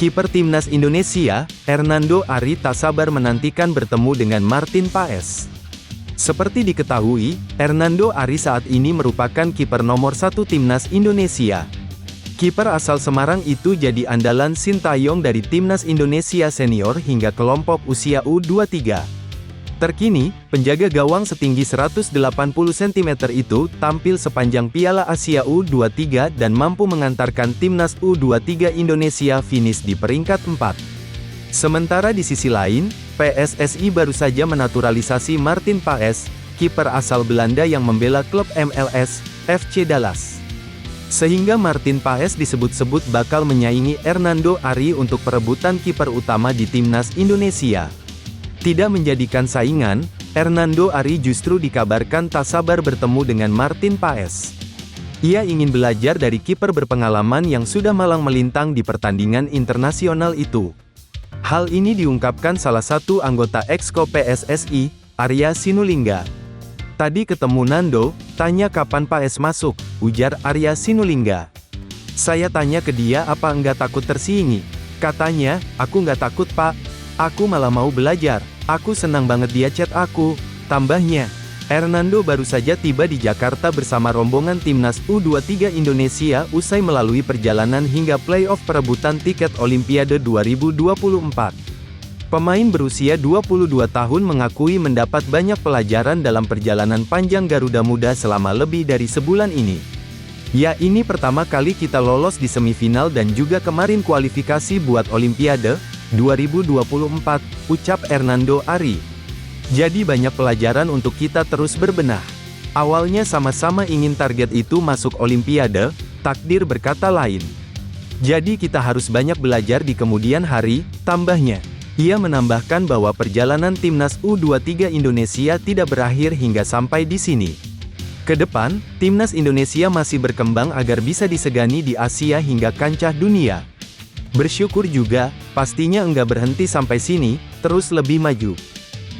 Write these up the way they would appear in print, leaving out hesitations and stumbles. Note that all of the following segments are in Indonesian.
Kiper timnas Indonesia, Hernando Ari tak sabar menantikan bertemu dengan Martin Paes. Seperti diketahui, Hernando Ari saat ini merupakan kiper nomor 1 timnas Indonesia. Kiper asal Semarang itu jadi andalan Sintayong dari timnas Indonesia senior hingga kelompok usia U23. Terkini, penjaga gawang setinggi 180 cm itu tampil sepanjang Piala Asia U23 dan mampu mengantarkan timnas U23 Indonesia finish di peringkat 4. Sementara di sisi lain, PSSI baru saja menaturalisasi Martin Paes, kiper asal Belanda yang membela klub MLS, FC Dallas. Sehingga Martin Paes disebut-sebut bakal menyaingi Hernando Ari untuk perebutan kiper utama di timnas Indonesia. Tidak menjadikan saingan, Hernando Ari justru dikabarkan tak sabar bertemu dengan Martin Paes. Ia ingin belajar dari kiper berpengalaman yang sudah malang melintang di pertandingan internasional itu. Hal ini diungkapkan salah satu anggota Exco PSSI, Arya Sinulinga. "Tadi ketemu Nando, tanya kapan Paes masuk," ujar Arya Sinulinga. "Saya tanya ke dia apa enggak takut tersingi. Katanya, aku nggak takut pak, aku malah mau belajar. Aku senang banget dia chat aku," tambahnya. Hernando baru saja tiba di Jakarta bersama rombongan timnas U23 Indonesia usai melalui perjalanan hingga playoff perebutan tiket Olimpiade 2024. Pemain berusia 22 tahun mengakui mendapat banyak pelajaran dalam perjalanan panjang Garuda Muda selama lebih dari sebulan ini. "Ya, ini pertama kali kita lolos di semifinal dan juga kemarin kualifikasi buat Olimpiade 2024, ucap Hernando Ari. "Jadi banyak pelajaran untuk kita terus berbenah. Awalnya sama-sama ingin target itu masuk Olimpiade, takdir berkata lain. Jadi kita harus banyak belajar di kemudian hari," tambahnya. Ia menambahkan bahwa perjalanan timnas U23 Indonesia tidak berakhir hingga sampai di sini. Ke depan, timnas Indonesia masih berkembang agar bisa disegani di Asia hingga kancah dunia. "Bersyukur juga, pastinya enggak berhenti sampai sini, terus lebih maju.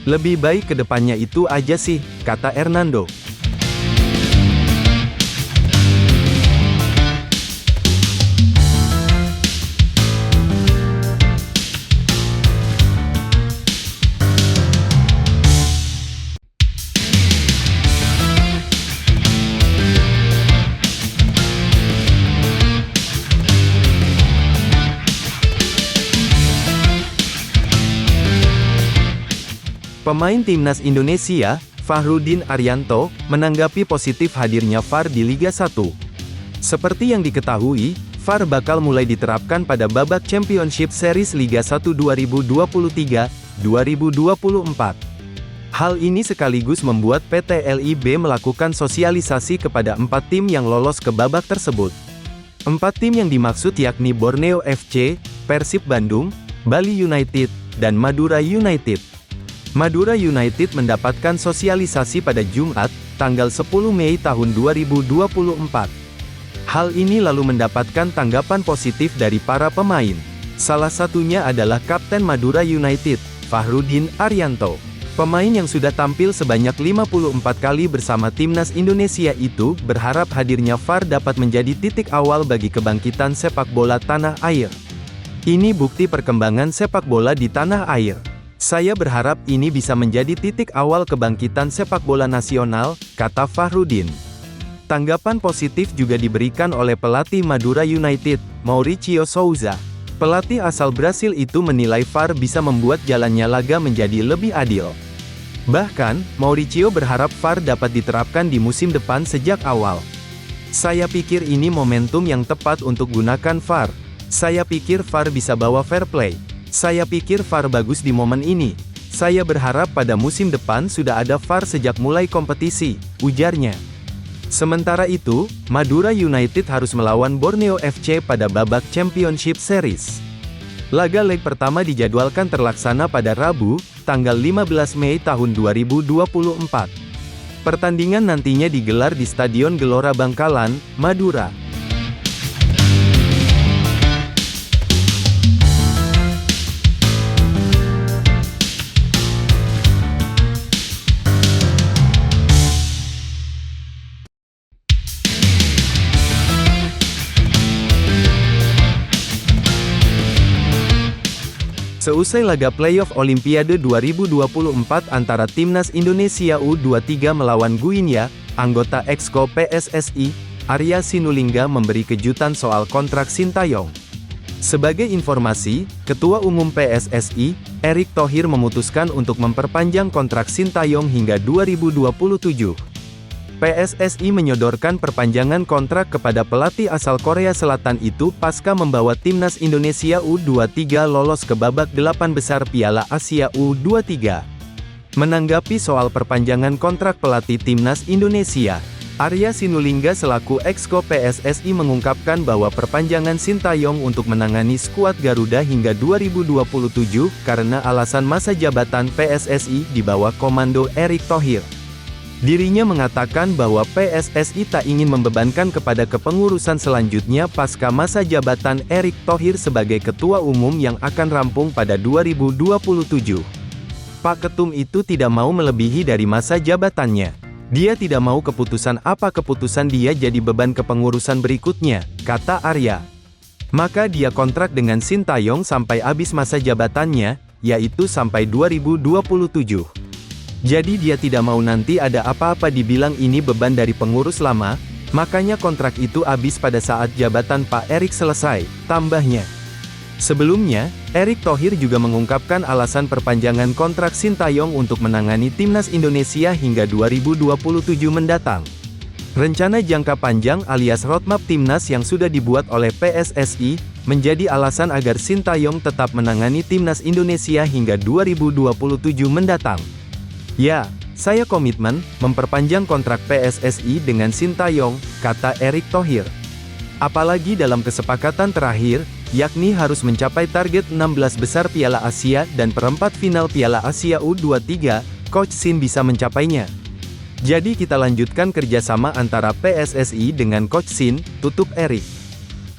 Lebih baik ke depannya itu aja sih," kata Hernando. Pemain timnas Indonesia, Fahrudin Arianto, menanggapi positif hadirnya VAR di Liga 1. Seperti yang diketahui, VAR bakal mulai diterapkan pada babak Championship Series Liga 1 2023-2024. Hal ini sekaligus membuat PT LIB melakukan sosialisasi kepada 4 tim yang lolos ke babak tersebut. 4 tim yang dimaksud yakni Borneo FC, Persib Bandung, Bali United, dan Madura United. Madura United mendapatkan sosialisasi pada Jumat, tanggal 10 Mei tahun 2024. Hal ini lalu mendapatkan tanggapan positif dari para pemain. Salah satunya adalah Kapten Madura United, Fahrudin Arianto. Pemain yang sudah tampil sebanyak 54 kali bersama timnas Indonesia itu berharap hadirnya VAR dapat menjadi titik awal bagi kebangkitan sepak bola tanah air. "Ini bukti perkembangan sepak bola di tanah air. Saya berharap ini bisa menjadi titik awal kebangkitan sepak bola nasional," kata Fahrudin. Tanggapan positif juga diberikan oleh pelatih Madura United, Mauricio Souza. Pelatih asal Brasil itu menilai VAR bisa membuat jalannya laga menjadi lebih adil. Bahkan, Mauricio berharap VAR dapat diterapkan di musim depan sejak awal. "Saya pikir ini momentum yang tepat untuk gunakan VAR. Saya pikir VAR bisa bawa fair play. Saya pikir VAR bagus di momen ini. Saya berharap pada musim depan sudah ada VAR sejak mulai kompetisi," ujarnya. Sementara itu, Madura United harus melawan Borneo FC pada babak Championship Series. Laga leg pertama dijadwalkan terlaksana pada Rabu, tanggal 15 Mei tahun 2024. Pertandingan nantinya digelar di Stadion Gelora Bangkalan, Madura. Seusai laga playoff Olimpiade 2024 antara Timnas Indonesia U23 melawan Guinea, anggota Exco PSSI, Arya Sinulinga memberi kejutan soal kontrak Sintayong. Sebagai informasi, Ketua Umum PSSI, Erick Thohir memutuskan untuk memperpanjang kontrak Sintayong hingga 2027. PSSI menyodorkan perpanjangan kontrak kepada pelatih asal Korea Selatan itu pasca membawa Timnas Indonesia U23 lolos ke babak 8 besar Piala Asia U23. Menanggapi soal perpanjangan kontrak pelatih Timnas Indonesia, Arya Sinulinga selaku Exco PSSI mengungkapkan bahwa perpanjangan Sintayong untuk menangani skuad Garuda hingga 2027 karena alasan masa jabatan PSSI di bawah komando Erick Thohir. Dirinya mengatakan bahwa PSSI tak ingin membebankan kepada kepengurusan selanjutnya pasca masa jabatan Erick Thohir sebagai ketua umum yang akan rampung pada 2027. Pak Ketum itu tidak mau melebihi dari masa jabatannya. Dia tidak mau keputusan dia jadi beban kepengurusan berikutnya, kata Arya. Maka dia kontrak dengan Sintayong sampai habis masa jabatannya, yaitu sampai 2027. Jadi dia tidak mau nanti ada apa-apa dibilang ini beban dari pengurus lama, makanya kontrak itu habis pada saat jabatan Pak Erick selesai, tambahnya. Sebelumnya, Erick Thohir juga mengungkapkan alasan perpanjangan kontrak Sintayong untuk menangani Timnas Indonesia hingga 2027 mendatang. Rencana jangka panjang alias roadmap Timnas yang sudah dibuat oleh PSSI, menjadi alasan agar Sintayong tetap menangani Timnas Indonesia hingga 2027 mendatang. Ya, saya komitmen, memperpanjang kontrak PSSI dengan Sintayong, kata Erick Thohir. Apalagi dalam kesepakatan terakhir, yakni harus mencapai target 16 besar Piala Asia dan perempat final Piala Asia U23, Coach Sin bisa mencapainya. Jadi kita lanjutkan kerjasama antara PSSI dengan Coach Sin, tutup Erick.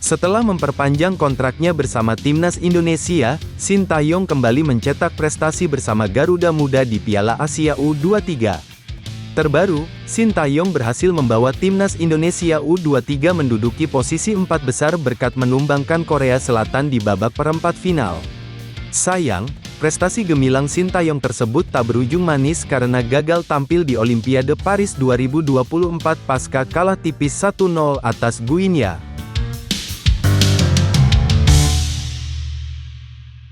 Setelah memperpanjang kontraknya bersama Timnas Indonesia, Sintayong kembali mencetak prestasi bersama Garuda Muda di Piala Asia U23. Terbaru, Sintayong berhasil membawa Timnas Indonesia U23 menduduki posisi 4 besar berkat menumbangkan Korea Selatan di babak perempat final. Sayang, prestasi gemilang Sintayong tersebut tak berujung manis karena gagal tampil di Olimpiade Paris 2024 pasca kalah tipis 1-0 atas Guinea.